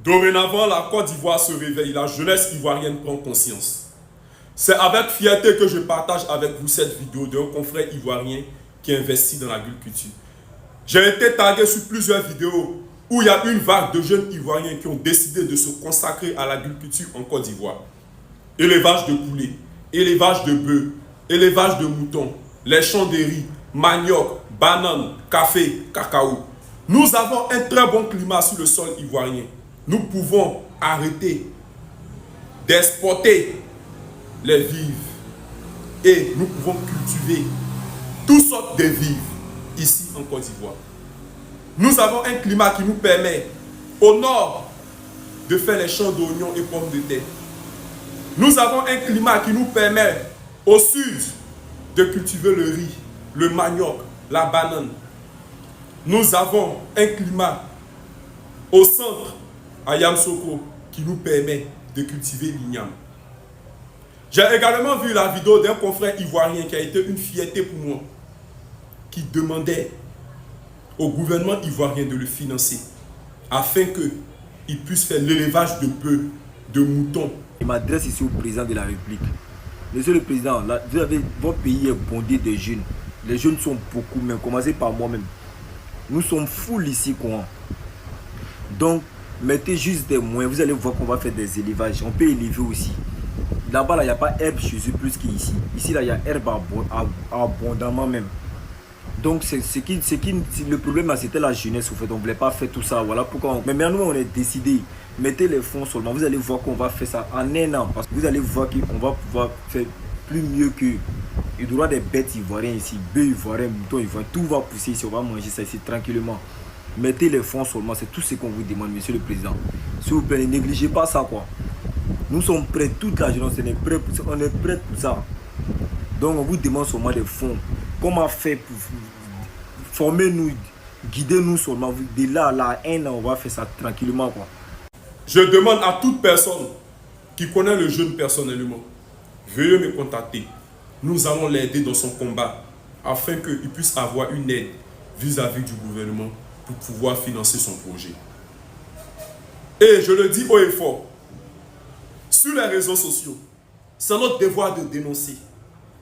Dorénavant, la Côte d'Ivoire se réveille, la jeunesse ivoirienne prend conscience. C'est avec fierté que je partage avec vous cette vidéo d'un confrère ivoirien qui investit dans l'agriculture. J'ai été tagué sur plusieurs vidéos où il y a une vague de jeunes ivoiriens qui ont décidé de se consacrer à l'agriculture en Côte d'Ivoire. Élevage de poulets, élevage de bœufs, élevage de moutons, les champs de riz, manioc, bananes, café, cacao. Nous avons un très bon climat sur le sol ivoirien. Nous pouvons arrêter d'exporter les vivres et nous pouvons cultiver toutes sortes de vivres ici en Côte d'Ivoire. Nous avons un climat qui nous permet au nord de faire les champs d'oignons et pommes de terre. Nous avons un climat qui nous permet au sud de cultiver le riz, le manioc, la banane. Nous avons un climat au centre, à Yamsoko, qui nous permet de cultiver l'igname. J'ai également vu la vidéo d'un confrère ivoirien qui a été une fierté pour moi, qui demandait au gouvernement ivoirien de le financer afin qu'il puisse faire l'élevage de bœufs, de moutons. Je m'adresse ici au président de la République. Monsieur le président, votre pays est bondé de jeunes. Les jeunes sont beaucoup, même commencez par moi-même. Nous sommes full ici, quoi. Donc, mettez juste des moyens. Vous allez voir qu'on va faire des élevages. On peut élever aussi. Là-bas, il n'y a pas herbe chez eux plus qu'ici. Ici, là, il y a herbe abondamment même. Donc, le problème, là, c'était la jeunesse, au fait. On ne voulait pas faire tout ça. Voilà pourquoi. Mais maintenant, on est décidé. Mettez les fonds seulement. Vous allez voir qu'on va faire ça en un an. Parce que vous allez voir qu'on va pouvoir faire plus mieux que. Il y aura des bêtes ivoiriennes ici. Bœufs ivoiriens, moutons ivoiriens. Tout va pousser ici. On va manger ça ici tranquillement. Mettez les fonds seulement. C'est tout ce qu'on vous demande, monsieur le président. S'il vous plaît, ne négligez pas ça, quoi. Nous sommes prêts, toute la jeunesse, on est prêts pour ça. Donc, on vous demande seulement des fonds. Comment faire pour former-nous, guider-nous seulement. De là à un an, on va faire ça tranquillement, quoi. Je demande à toute personne qui connaît le jeune personnellement, veuillez me contacter. Nous allons l'aider dans son combat afin qu'il puisse avoir une aide vis-à-vis du gouvernement pour pouvoir financer son projet. Et je le dis haut et fort, sur les réseaux sociaux, c'est notre devoir de dénoncer,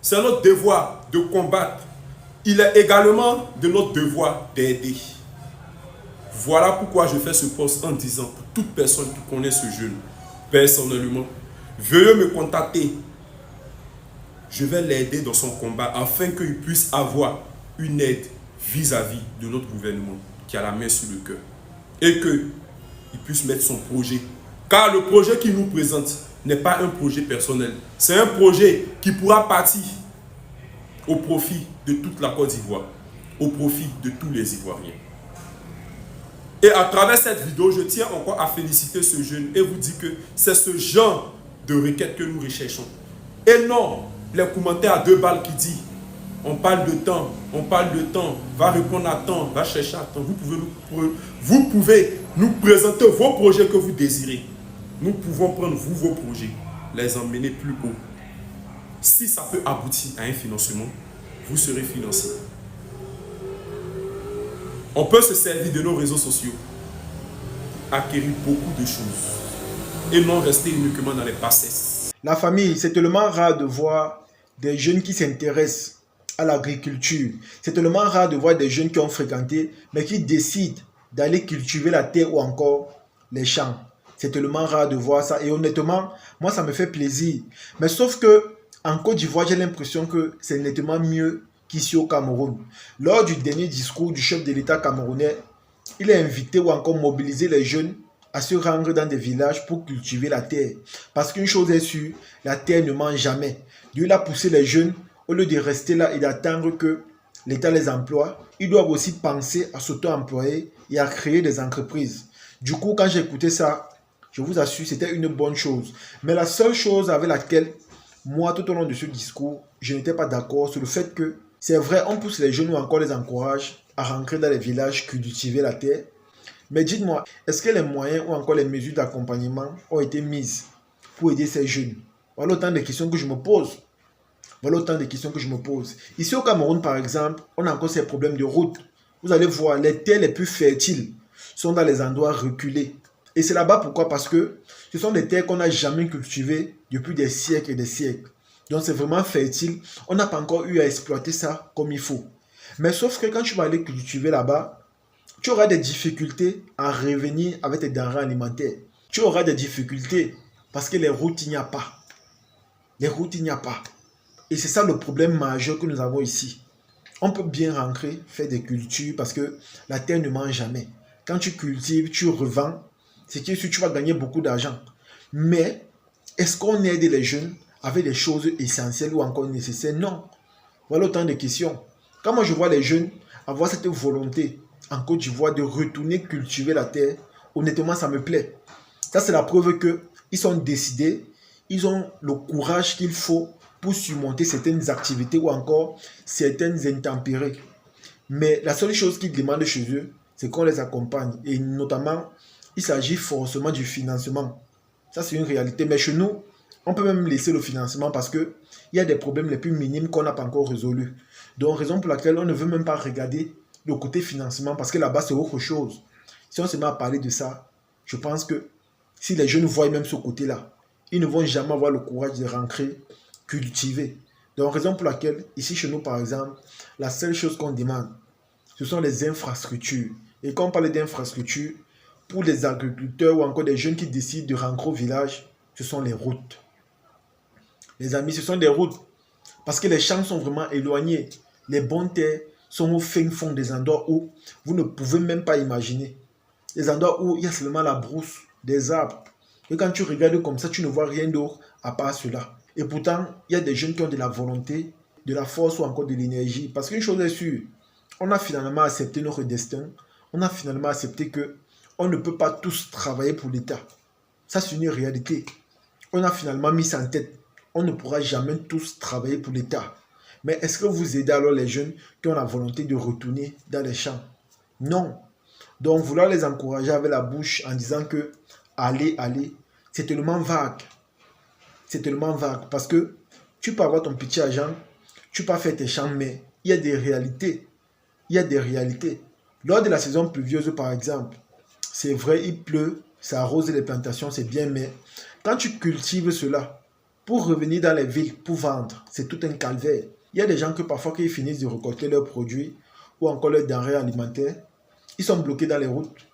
c'est notre devoir de combattre. Il est également de notre devoir d'aider. Voilà pourquoi je fais ce post en disant pour toute personne qui connaît ce jeune personnellement, veuillez me contacter. Je vais l'aider dans son combat afin qu'il puisse avoir une aide vis-à-vis de notre gouvernement qui a la main sur le cœur et qu'il puisse mettre son projet. Car le projet qu'il nous présente n'est pas un projet personnel. C'est un projet qui pourra partir au profit de toute la Côte d'Ivoire, au profit de tous les Ivoiriens. Et à travers cette vidéo, je tiens encore à féliciter ce jeune et vous dire que c'est ce genre de requête que nous recherchons. Et non, les commentaires à 2 balles qui disent on parle de temps, va répondre à temps, va chercher à temps. Vous pouvez nous présenter vos projets que vous désirez. Nous pouvons prendre vos projets, les emmener plus haut. Si ça peut aboutir à un financement, vous serez financé. On peut se servir de nos réseaux sociaux, acquérir beaucoup de choses et non rester uniquement dans les bassesses. La famille, c'est tellement rare de voir des jeunes qui s'intéressent à l'agriculture. C'est tellement rare de voir des jeunes qui ont fréquenté, mais qui décident d'aller cultiver la terre ou encore les champs. C'est tellement rare de voir ça. Et honnêtement, moi, ça me fait plaisir. Mais sauf que en Côte d'Ivoire, j'ai l'impression que c'est nettement mieux qu'ici au Cameroun. Lors du dernier discours du chef de l'État camerounais, il a invité ou encore mobilisé les jeunes à se rendre dans des villages pour cultiver la terre. Parce qu'une chose est sûre, la terre ne ment jamais. Dieu a poussé les jeunes, au lieu de rester là et d'attendre que l'État les emploie, ils doivent aussi penser à s'auto-employer et à créer des entreprises. Du coup, quand j'ai écouté ça, je vous assure, c'était une bonne chose. Mais la seule chose avec laquelle, moi, tout au long de ce discours, je n'étais pas d'accord sur le fait que, c'est vrai, on pousse les jeunes ou encore les encourage à rentrer dans les villages, cultiver la terre. Mais dites-moi, est-ce que les moyens ou encore les mesures d'accompagnement ont été mises pour aider ces jeunes? Voilà autant de questions que je me pose. Ici au Cameroun, par exemple, on a encore ces problèmes de route. Vous allez voir, les terres les plus fertiles sont dans les endroits reculés. Et c'est là-bas pourquoi? Parce que ce sont des terres qu'on n'a jamais cultivées depuis des siècles et des siècles. Donc c'est vraiment fertile. On n'a pas encore eu à exploiter ça comme il faut. Mais sauf que quand tu vas aller cultiver là-bas, tu auras des difficultés à revenir avec tes denrées alimentaires. Tu auras des difficultés parce que les routes, il n'y a pas. Les routes, il n'y a pas. Et c'est ça le problème majeur que nous avons ici. On peut bien rentrer, faire des cultures parce que la terre ne mange jamais. Quand tu cultives, tu revends, c'est que tu vas gagner beaucoup d'argent. Mais est-ce qu'on aide les jeunes avec des choses essentielles ou encore nécessaires? Non. Voilà autant de questions. Quand moi je vois les jeunes avoir cette volonté en Côte d'Ivoire de retourner cultiver la terre, honnêtement ça me plaît. Ça c'est la preuve qu'ils sont décidés, ils ont le courage qu'il faut pour surmonter certaines activités ou encore certaines intempéries. Mais la seule chose qu'ils demandent chez eux, c'est qu'on les accompagne. Et notamment, il s'agit forcément du financement. Ça, c'est une réalité. Mais chez nous, on peut même laisser le financement parce qu'il y a des problèmes les plus minimes qu'on n'a pas encore résolus. Donc, raison pour laquelle on ne veut même pas regarder le côté financement parce que là-bas, c'est autre chose. Si on se met à parler de ça, je pense que si les jeunes voient même ce côté-là, ils ne vont jamais avoir le courage de rentrer cultiver. Donc, raison pour laquelle, ici chez nous, par exemple, la seule chose qu'on demande, ce sont les infrastructures. Et quand on parle d'infrastructures, pour les agriculteurs ou encore des jeunes qui décident de rentrer au village, ce sont les routes. Les amis, ce sont des routes. Parce que les champs sont vraiment éloignés. Les bonnes terres sont au fin fond des endroits où vous ne pouvez même pas imaginer. Les endroits où il y a seulement la brousse, des arbres. Et quand tu regardes comme ça, tu ne vois rien d'autre à part cela. Et pourtant, il y a des jeunes qui ont de la volonté, de la force ou encore de l'énergie. Parce qu'une chose est sûre, on a finalement accepté notre destin. On a finalement accepté qu'on ne peut pas tous travailler pour l'État. Ça, c'est une réalité. On a finalement mis ça en tête. On ne pourra jamais tous travailler pour l'État. Mais est-ce que vous aidez alors les jeunes qui ont la volonté de retourner dans les champs? Non. Donc, vouloir les encourager avec la bouche en disant que allez, allez, c'est tellement vague. C'est tellement vague parce que tu peux avoir ton petit argent, tu peux faire tes champs, mais il y a des réalités. Il y a des réalités. Lors de la saison pluvieuse, par exemple, c'est vrai, il pleut, ça arrose les plantations, c'est bien, mais quand tu cultives cela, pour revenir dans les villes, pour vendre, c'est tout un calvaire. Il y a des gens que parfois, quand ils finissent de récolter leurs produits ou encore leurs denrées alimentaires, ils sont bloqués dans les routes.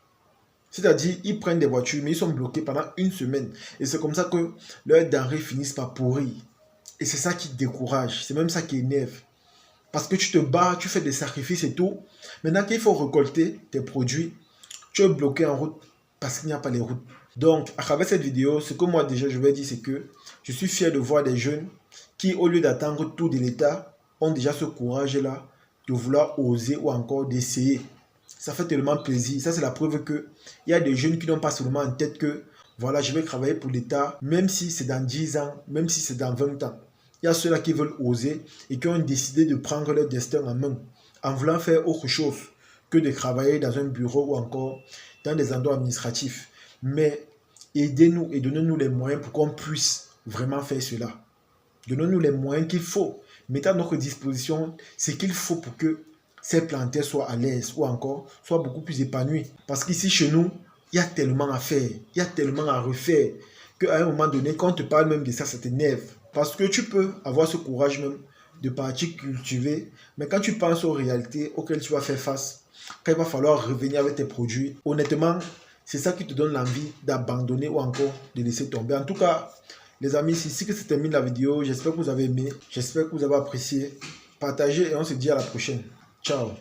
C'est-à-dire, ils prennent des voitures, mais ils sont bloqués pendant une semaine. Et c'est comme ça que leurs denrées finissent par pourrir. Et c'est ça qui décourage. C'est même ça qui énerve. Parce que tu te bats, tu fais des sacrifices et tout. Maintenant qu'il faut récolter tes produits, tu es bloqué en route parce qu'il n'y a pas les routes. Donc, à travers cette vidéo, ce que moi déjà je vais dire, c'est que je suis fier de voir des jeunes qui, au lieu d'attendre tout de l'État, ont déjà ce courage-là de vouloir oser ou encore d'essayer. Ça fait tellement plaisir. Ça, c'est la preuve qu'il y a des jeunes qui n'ont pas seulement en tête que voilà, je vais travailler pour l'État, même si c'est dans 10 ans, même si c'est dans 20 ans. Il y a ceux-là qui veulent oser et qui ont décidé de prendre leur destin en main en voulant faire autre chose que de travailler dans un bureau ou encore dans des endroits administratifs. Mais aidez-nous et donnez-nous les moyens pour qu'on puisse vraiment faire cela. Donnez-nous les moyens qu'il faut. Mettez à notre disposition ce qu'il faut pour que ces plantaires soient à l'aise ou encore soient beaucoup plus épanouis. Parce qu'ici, chez nous, il y a tellement à faire, il y a tellement à refaire qu'à un moment donné, quand on te parle même de ça, ça t'énerve. Parce que tu peux avoir ce courage même de partir cultiver, mais quand tu penses aux réalités auxquelles tu vas faire face, quand il va falloir revenir avec tes produits, honnêtement, c'est ça qui te donne l'envie d'abandonner ou encore de laisser tomber. En tout cas, les amis, c'est ici que se termine la vidéo. J'espère que vous avez aimé, j'espère que vous avez apprécié. Partagez et on se dit à la prochaine. Ciao.